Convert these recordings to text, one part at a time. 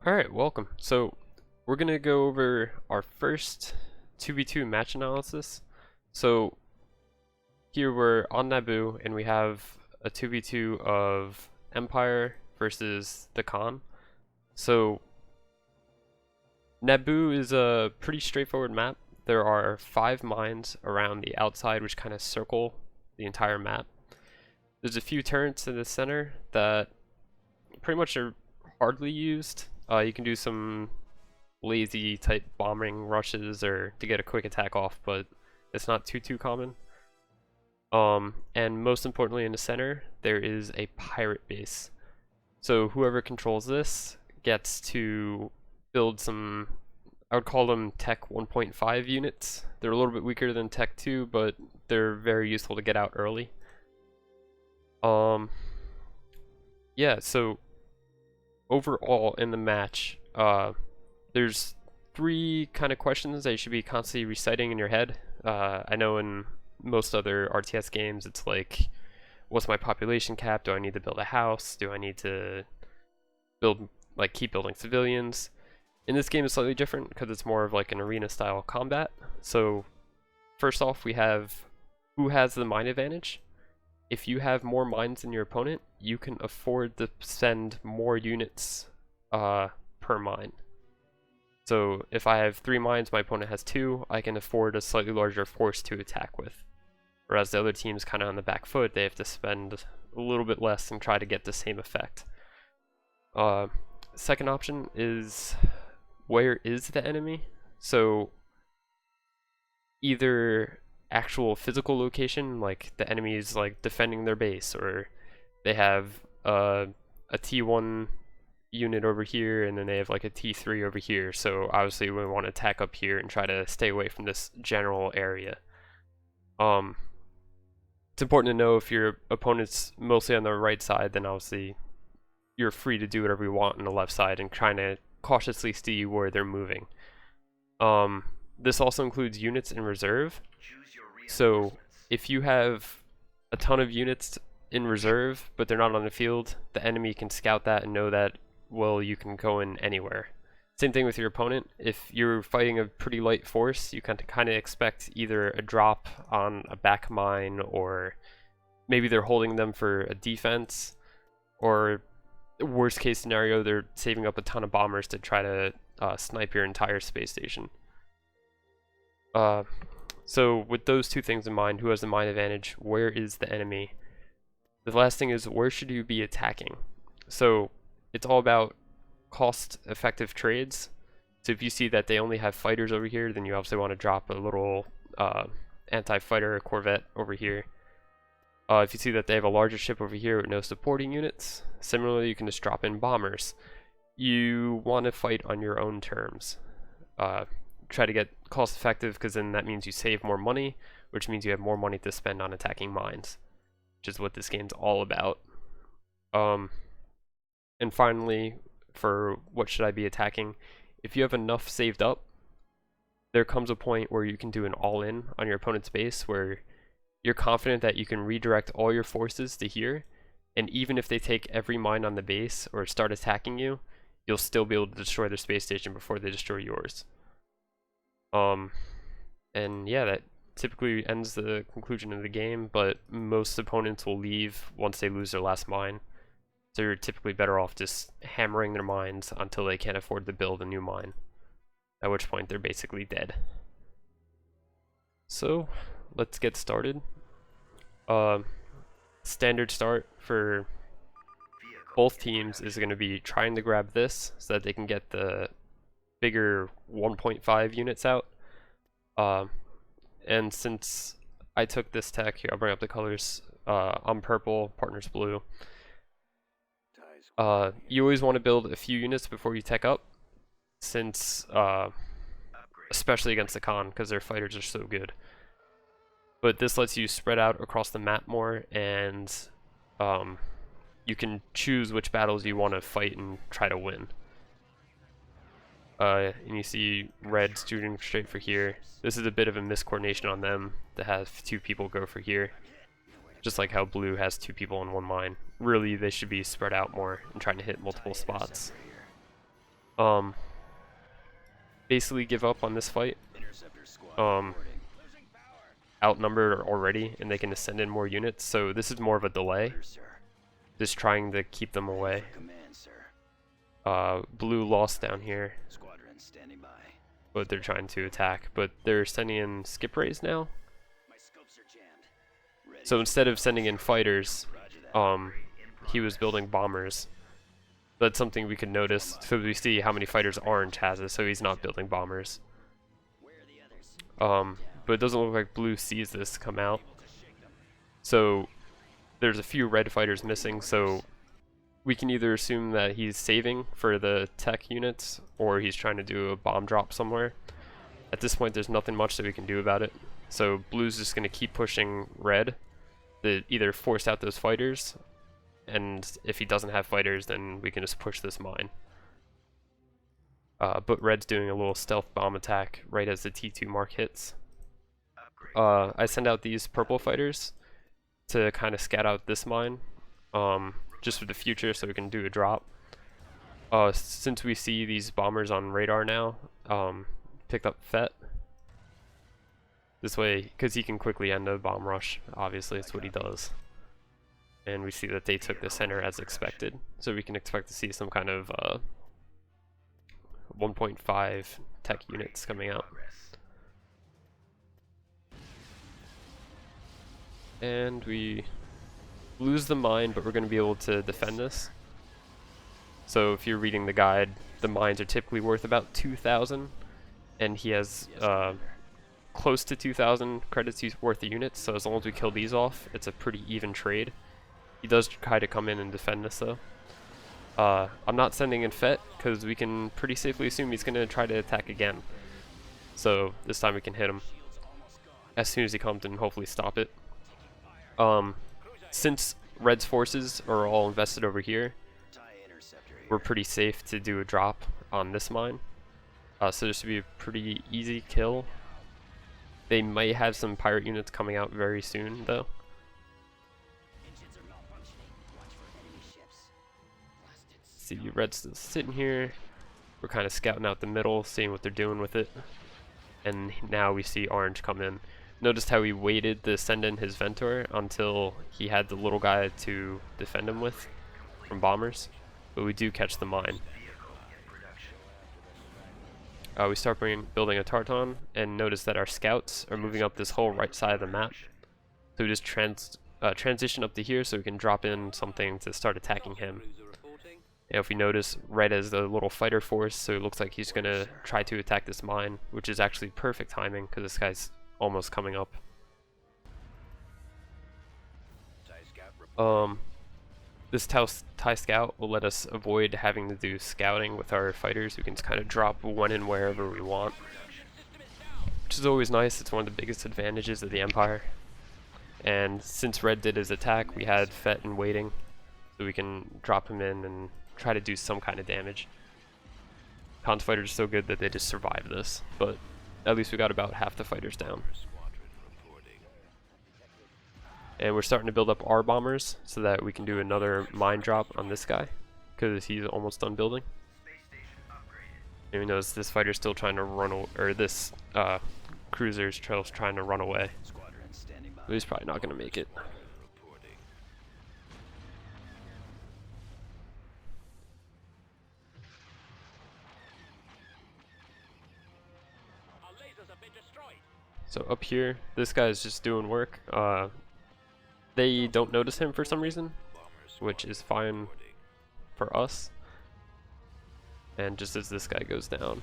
Alright, welcome. So, we're going to go over our first 2v2 match analysis. So, here we're on Naboo, and we have a 2v2 of Empire versus the Khan. So, Naboo is a pretty straightforward map. There are 5 mines around the outside which kind of circle the entire map. There's a few turrets in the center that pretty much are hardly used. You can do some lazy type bombing rushes or to get a quick attack off, but it's not too common. And most importantly, in the center there is a pirate base. So whoever controls this gets to build some, I would call them Tech 1.5 units. They're a little bit weaker than Tech 2, but they're very useful to get out early. Yeah, so overall in the match, there's 3 kind of questions that you should be constantly reciting in your head. I know in most other RTS games it's like, what's my population cap? Do I need to build a house? Do I need to keep building civilians? In this game it's slightly different because it's more of like an arena style combat. So first off, we have who has the mine advantage. If you have more mines than your opponent, you can afford to send more units per mine. So if I have 3 mines, my opponent has 2, I can afford a slightly larger force to attack with. Whereas the other team's kind of on the back foot, they have to spend a little bit less and try to get the same effect. Second option is, where is the enemy? So either actual physical location, like the enemy is like defending their base, or they have a T1 unit over here and then they have like a T3 over here, so obviously we want to attack up here and try to stay away from this general area. It's important to know if your opponent's mostly on the right side, then obviously you're free to do whatever you want on the left side and trying to cautiously see where they're moving. This also includes units in reserve. So if you have a ton of units in reserve, but they're not on the field, the enemy can scout that and know that, well, you can go in anywhere. Same thing with your opponent. If you're fighting a pretty light force, you can kind of expect either a drop on a back mine, or maybe they're holding them for a defense, or worst case scenario, they're saving up a ton of bombers to try to snipe your entire space station. So with those 2 things in mind, who has the mine advantage, where is the enemy? The last thing is, where should you be attacking? So it's all about cost-effective trades. So if you see that they only have fighters over here, then you obviously want to drop a little anti-fighter corvette over here. If you see that they have a larger ship over here with no supporting units, similarly you can just drop in bombers. You want to fight on your own terms. Try to get cost effective, because then that means you save more money, which means you have more money to spend on attacking mines, which is what this game's all about. And finally, for what should I be attacking, if you have enough saved up, there comes a point where you can do an all-in on your opponent's base, where you're confident that you can redirect all your forces to here, and even if they take every mine on the base or start attacking you, you'll still be able to destroy their space station before they destroy yours. And yeah, that typically ends the conclusion of the game, but most opponents will leave once they lose their last mine. So you're typically better off just hammering their mines until they can't afford to build a new mine, at which point they're basically dead. So let's get started. Standard start for both teams is going to be trying to grab this so that they can get the bigger 1.5 units out. And since I took this tech, here I'll bring up the colors. I'm purple, partner's blue. You always want to build a few units before you tech up, since especially against the Khan, because their fighters are so good. But this lets you spread out across the map more, and you can choose which battles you want to fight and try to win. And you see red shooting straight for here. This is a bit of a miscoordination on them to have 2 people go for here. Just like how blue has 2 people in one mine. Really, they should be spread out more and trying to hit multiple spots. Um, basically give up on this fight. Outnumbered already, and they can send in more units, so this is more of a delay. Just trying to keep them away. Blue lost down here, but they're trying to attack. But they're sending in skip rays now. So instead of sending in fighters, he was building bombers. That's something we could notice, so we see how many fighters Orange has, so he's not building bombers. But it doesn't look like Blue sees this come out. So there's a few red fighters missing, so we can either assume that he's saving for the tech units, or he's trying to do a bomb drop somewhere. At this point, there's nothing much that we can do about it. So Blue's just going to keep pushing red to either force out those fighters, and if he doesn't have fighters, then we can just push this mine. But red's doing a little stealth bomb attack right as the T2 mark hits. I send out these purple fighters to kind of scout out this mine, just for the future, so we can do a drop. Since we see these bombers on radar now, pick up FET. This way, because he can quickly end a bomb rush, obviously it's what he does. And we see that they took the center as expected, so we can expect to see some kind of 1.5 tech units coming out. And we lose the mine, but we're going to be able to defend this. So if you're reading the guide, the mines are typically worth about 2,000, and he has close to 2,000 credits worth of units, so as long as we kill these off, it's a pretty even trade. He does try to come in and defend this though. I'm not sending in FET, because we can pretty safely assume he's going to try to attack again. So this time we can hit him as soon as he comes and hopefully stop it. Since red's forces are all invested over here, we're pretty safe to do a drop on this mine. So this should be a pretty easy kill. They might have some pirate units coming out very soon though. See, red's still sitting here. We're kind of scouting out the middle, seeing what they're doing with it. And now we see orange come in. Noticed how he waited to send in his Ventor until he had the little guy to defend him with from bombers. But we do catch the mine. We start building a tartan and notice that our scouts are moving up this whole right side of the map. So we just transition up to here so we can drop in something to start attacking him. And if we notice, red has the little fighter force, so it looks like he's going to try to attack this mine, which is actually perfect timing because this guy's almost coming up. This TIE Scout will let us avoid having to do scouting with our fighters. We can just kind of drop one in wherever we want, which is always nice. It's one of the biggest advantages of the Empire. And since red did his attack, we had FET in waiting, so we can drop him in and try to do some kind of damage. Khan's fighters are so good that they just survive this, but at least we got about half the fighters down. And we're starting to build up our bombers so that we can do another mine drop on this guy, because he's almost done building. And we notice this fighter's still trying to run, or this cruiser's trying to run away. But he's probably not going to make it. So up here, this guy's just doing work. They don't notice him for some reason, which is fine for us. And just as this guy goes down,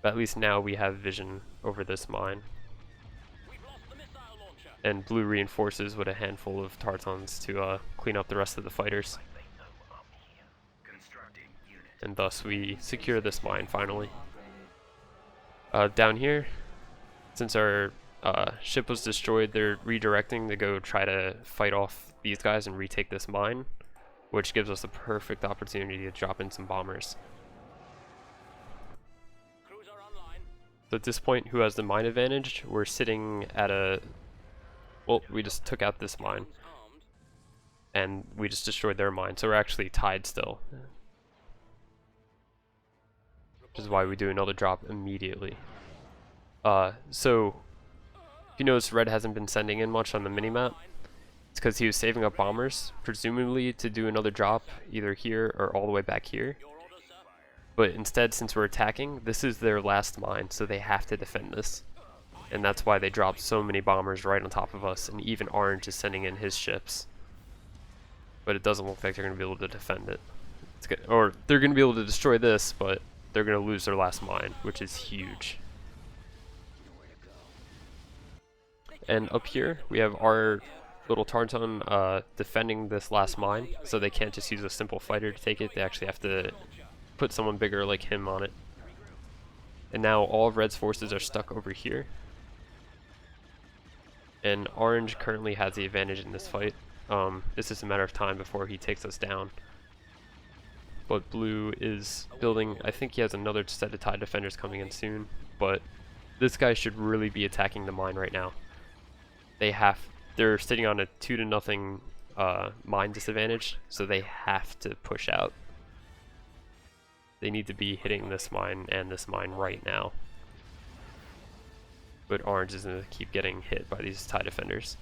but at least now we have vision over this mine. And blue reinforces with a handful of tartans to clean up the rest of the fighters. And thus we secure this mine finally. Down here, since our ship was destroyed, they're redirecting to go try to fight off these guys and retake this mine, which gives us a perfect opportunity to drop in some bombers. So at this point, who has the mine advantage? We're sitting at a... Well, we just took out this mine, and we just destroyed their mine, so we're actually tied still. which is why we do another drop immediately. So if you notice, red hasn't been sending in much on the minimap. It's because he was saving up bombers, presumably to do another drop either here or all the way back here. But instead, since we're attacking, this is their last mine, so they have to defend this. And that's why they dropped so many bombers right on top of us, and even Orange is sending in his ships. But it doesn't look like they're going to be able to defend it. It's good, or they're going to be able to destroy this, but they're going to lose their last mine, which is huge. And up here, we have our little Tarton defending this last mine, so they can't just use a simple fighter to take it. They actually have to put someone bigger like him on it. And now all of Red's forces are stuck over here. And Orange currently has the advantage in this fight. It's just a matter of time before he takes us down. But Blue is building, I think he has another set of TIE defenders coming in soon, but this guy should really be attacking the mine right now. They're sitting on a 2-0 mine disadvantage, so they have to push out. They need to be hitting this mine and this mine right now. But Orange is going to keep getting hit by these TIE defenders.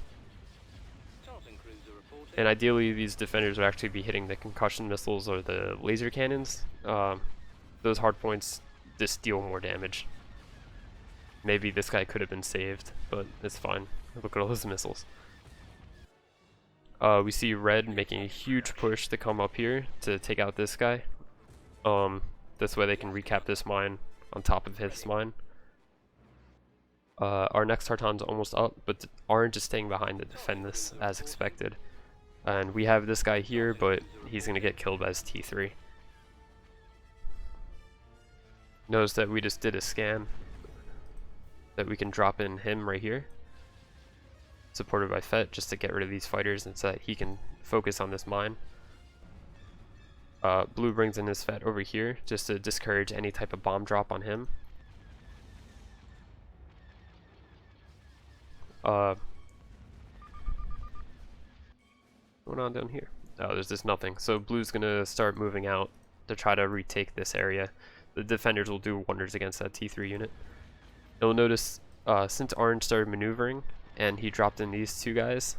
And ideally, these defenders would actually be hitting the concussion missiles or the laser cannons. Those hardpoints just deal more damage. Maybe this guy could have been saved, but it's fine. Look at all those missiles. We see Red making a huge push to come up here to take out this guy. This way they can recap this mine on top of his mine. Our next Tartan's almost up, but Orange is staying behind to defend this as expected. And we have this guy here, but he's going to get killed by his T3. Notice that we just did a scan that we can drop in him right here, supported by FET, just to get rid of these fighters and so that he can focus on this mine. Blue brings in his FET over here just to discourage any type of bomb drop on him. What's going on down here? Oh, there's just nothing. So Blue's gonna start moving out to try to retake this area. The defenders will do wonders against that T3 unit. You'll notice since Orange started maneuvering and he dropped in these two guys,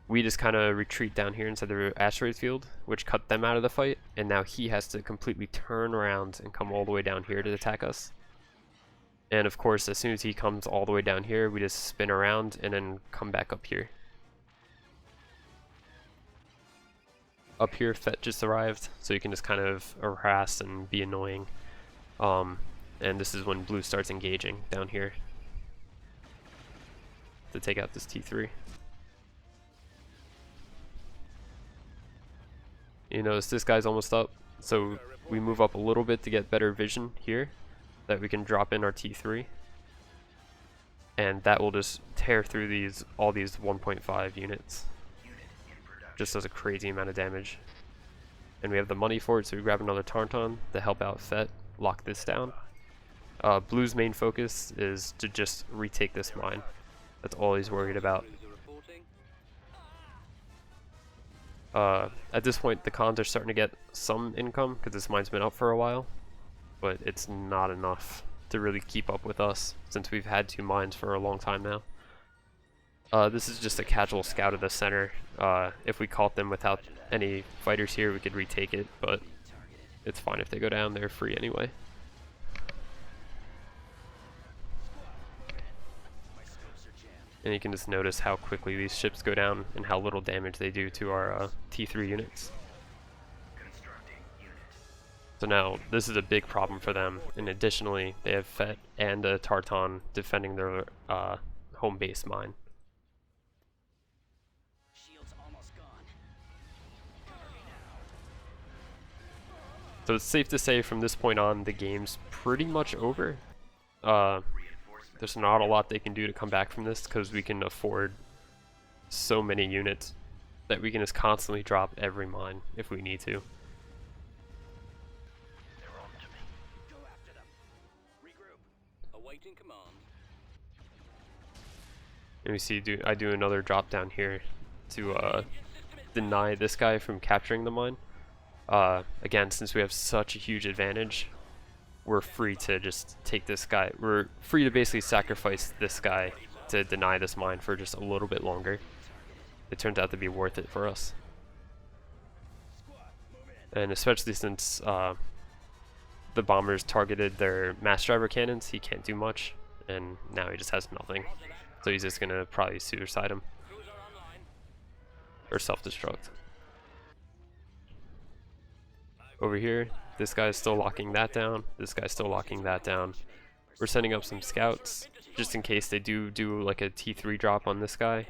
we just kind of retreat down here inside the asteroid field, which cut them out of the fight, and now he has to completely turn around and come all the way down here to attack us. And of course, as soon as he comes all the way down here, we just spin around and then come back up here. Up here, FET just arrived, so you can just kind of harass and be annoying. And this is when Blue starts engaging down here to take out this T3. You notice this guy's almost up, so we move up a little bit to get better vision here, that we can drop in our T3. And that will just tear through all these 1.5 units. Just does a crazy amount of damage. And we have the money for it, so we grab another Tauntaun to help out FET lock this down. Blue's main focus is to just retake this mine. That's all he's worried about. At this point, the cons are starting to get some income because this mine's been up for a while, but it's not enough to really keep up with us since we've had 2 mines for a long time now. This is just a casual scout of the center. If we caught them without any fighters here, we could retake it, but it's fine if they go down, they're free anyway. And you can just notice how quickly these ships go down and how little damage they do to our T3 units. So now, this is a big problem for them, and additionally, they have FET and a Tartan defending their home base mine. So it's safe to say from this point on, the game's pretty much over. There's not a lot they can do to come back from this because we can afford so many units that we can just constantly drop every mine if we need to. And we see I do another drop down here to deny this guy from capturing the mine. Again, since we have such a huge advantage, we're free to just take this guy. We're free to basically sacrifice this guy to deny this mine for just a little bit longer. It turns out to be worth it for us. And especially since the bombers targeted their mass driver cannons, he can't do much, and now he just has nothing. So he's just gonna probably suicide him. Or self-destruct. Over here, this guy's still locking that down, this guy's still locking that down. We're sending up some scouts, just in case they do like a T3 drop on this guy.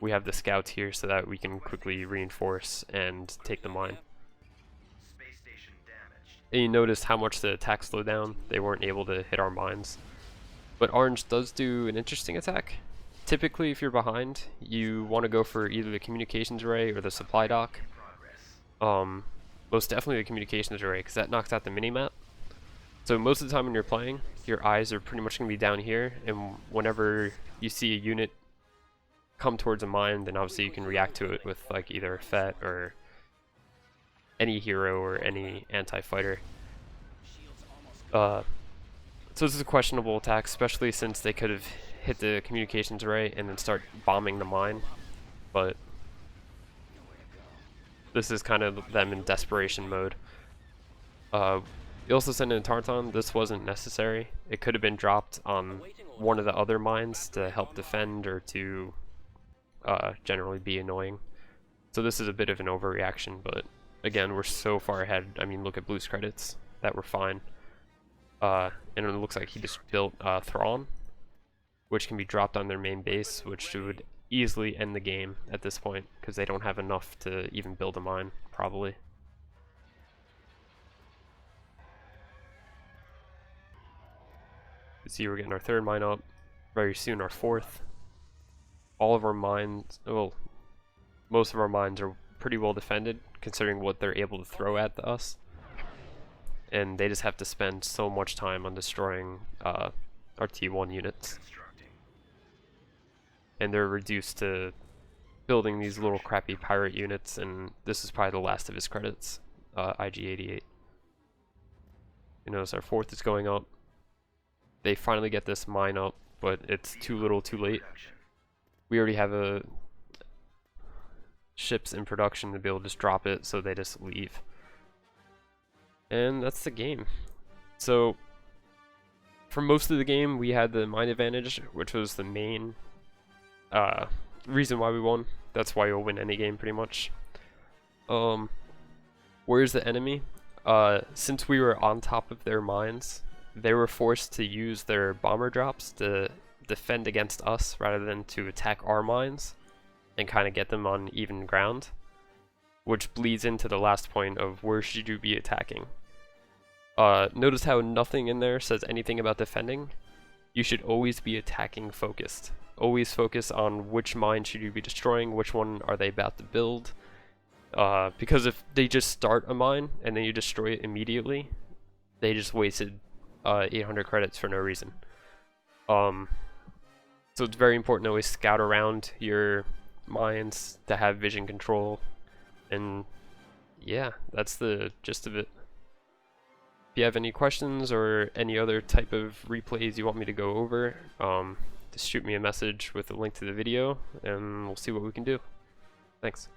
We have the scouts here so that we can quickly reinforce and take the mine. And you notice how much the attack slowed down. They weren't able to hit our mines. But orange does do an interesting attack. Typically, if you're behind, you want to go for either the communications array or the supply dock. Most definitely the communications array, because that knocks out the minimap. So most of the time when you're playing, your eyes are pretty much going to be down here, and whenever you see a unit come towards a mine, then obviously you can react to it with like either a FET or any hero or any anti-fighter. So this is a questionable attack, especially since they could have hit the communications array and then start bombing the mine, but this is kind of them in desperation mode. You also send in a Tarton. This wasn't necessary. It could have been dropped on one of the other mines to help defend or to generally be annoying. So this is a bit of an overreaction, but again, we're so far ahead. I mean, look at Blue's credits. That we're fine. And it looks like he just built Thrawn, which can be dropped on their main base, which would easily end the game at this point, because they don't have enough to even build a mine, probably. You see we're getting our third mine up, very soon our fourth. All of our mines, well, most of our mines are pretty well defended, considering what they're able to throw at us. And they just have to spend so much time on destroying our T1 units. And they're reduced to building these little crappy pirate units, and this is probably the last of his credits, IG-88. You notice our fourth is going up. They finally get this mine up, but it's too little too late. We already have ships in production to be able to just drop it, so they just leave. And that's the game. So for most of the game we had the mine advantage, which was the main reason why we won. That's why you'll win any game pretty much. Where's the enemy? Since we were on top of their mines, they were forced to use their bomber drops to defend against us rather than to attack our mines and kind of get them on even ground, which bleeds into the last point of where should you be attacking. Notice how nothing in there says anything about defending. You should always be attacking focused. Always focus on which mine should you be destroying, which one are they about to build. Because if they just start a mine and then you destroy it immediately, they just wasted 800 credits for no reason. So it's very important to always scout around your mines to have vision control. And yeah, that's the gist of it. If you have any questions or any other type of replays you want me to go over, just shoot me a message with a link to the video and we'll see what we can do. Thanks.